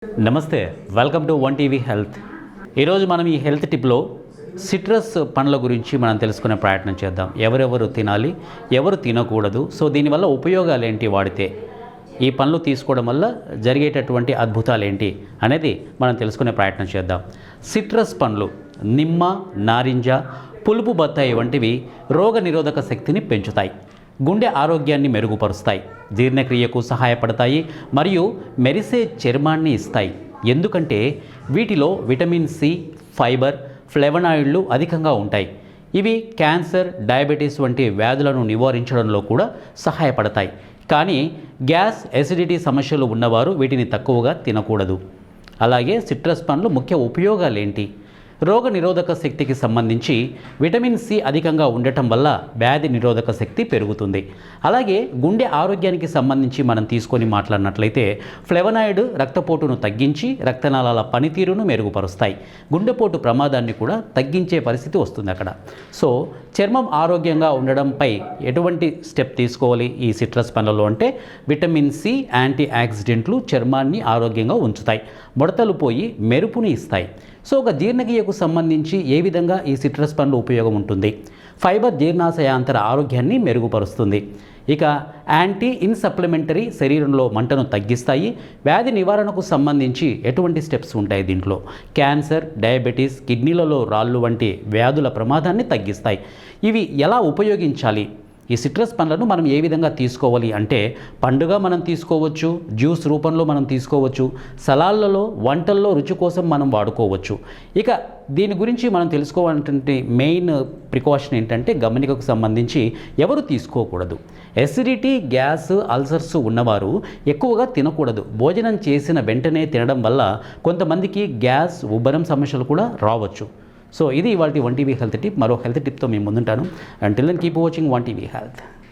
నమస్తే, welcome to one TV health. ఈరోజు మనం ఈ హెల్త్ టిప్లో సిట్రస్ పండ్ల గురించి మనం తెలుసుకునే ప్రయత్నం చేద్దాం. ఎవరెవరు తినాలి, ఎవరు తినకూడదు, సో దీనివల్ల ఉపయోగాలు ఏంటి, వాడితే ఈ పండ్లు తీసుకోవడం వల్ల జరిగేటటువంటి అద్భుతాలు ఏంటి అనేది మనం తెలుసుకునే ప్రయత్నం చేద్దాం. సిట్రస్ పండ్లు నిమ్మ, నారింజ, పులుపు బత్తాయి వంటివి రోగ నిరోధక శక్తిని పెంచుతాయి, గుండె ఆరోగ్యాన్ని మెరుగుపరుస్తాయి, జీర్ణక్రియకు సహాయపడతాయి మరియు మెరిసే చర్మాన్ని ఇస్తాయి. ఎందుకంటే వీటిలో విటమిన్ సి, ఫైబర్, ఫ్లేవనాయిడ్లు అధికంగా ఉంటాయి. ఇవి క్యాన్సర్, డయాబెటీస్ వంటి వ్యాధులను నివారించడంలో కూడా సహాయపడతాయి. కానీ గ్యాస్, ఎసిడిటీ సమస్యలు ఉన్నవారు వీటిని తక్కువగా తినకూడదు. అలాగే సిట్రస్ పండ్లు ముఖ్య ఉపయోగాలు ఏంటి? రోగ నిరోధక శక్తికి సంబంధించి విటమిన్ సి అధికంగా ఉండటం వల్ల వ్యాధి నిరోధక శక్తి పెరుగుతుంది. అలాగే గుండె ఆరోగ్యానికి సంబంధించి మనం తీసుకొని మాట్లాడినట్లయితే ఫ్లేవనాయిడ్ రక్తపోటును తగ్గించి రక్తనాళాల పనితీరును మెరుగుపరుస్తాయి. గుండెపోటు ప్రమాదాన్ని కూడా తగ్గించే పరిస్థితి వస్తుంది అక్కడ. సో చర్మం ఆరోగ్యంగా ఉండడంపై ఎటువంటి స్టెప్ తీసుకోవాలి ఈ సిట్రస్ పండ్లలో అంటే విటమిన్ సి, యాంటీ ఆక్సిడెంట్లు చర్మాన్ని ఆరోగ్యంగా ఉంచుతాయి, ముడతలు పోయి మెరుపుని ఇస్తాయి. సో ఒక జీర్ణక్రియకు సంబంధించి ఏ విధంగా ఈ సిట్రస్ పండ్లు ఉపయోగం ఉంటుంది? ఫైబర్ జీర్ణాశయాంతర ఆరోగ్యాన్ని మెరుగుపరుస్తుంది. ఇక యాంటీ ఇన్సప్లిమెంటరీ శరీరంలో మంటను తగ్గిస్తాయి. వ్యాధి నివారణకు సంబంధించి ఎటువంటి స్టెప్స్ ఉంటాయి దీంట్లో? క్యాన్సర్, డయాబెటీస్, కిడ్నీలలో రాళ్ళు వంటి వ్యాధుల ప్రమాదాన్ని తగ్గిస్తాయి. ఇవి ఎలా ఉపయోగించాలి? ఈ సిట్రస్ పండ్లను మనం ఏ విధంగా తీసుకోవాలి అంటే పండుగ మనం తీసుకోవచ్చు, జ్యూస్ రూపంలో మనం తీసుకోవచ్చు, సలాడ్లలో, వంటల్లో రుచి కోసం మనం వాడుకోవచ్చు. ఇక దీని గురించి మనం తెలుసుకోవాలంటే మెయిన్ ప్రికాషన్ ఏంటంటే గమనికకు సంబంధించి ఎవరు తీసుకోకూడదు. ఎసిడిటీ, గ్యాస్, అల్సర్స్ ఉన్నవారు ఎక్కువగా తినకూడదు. భోజనం చేసిన వెంటనే తినడం వల్ల కొంతమందికి గ్యాస్, ఉబ్బరం సమస్యలు కూడా రావచ్చు. సో ఇది ఇవాల్టి వన్ టీవీ హెల్త్ టిప్. మరో హెల్త్ టిప్తో మేము ముందుంటాను. Until then keep watching one TV health.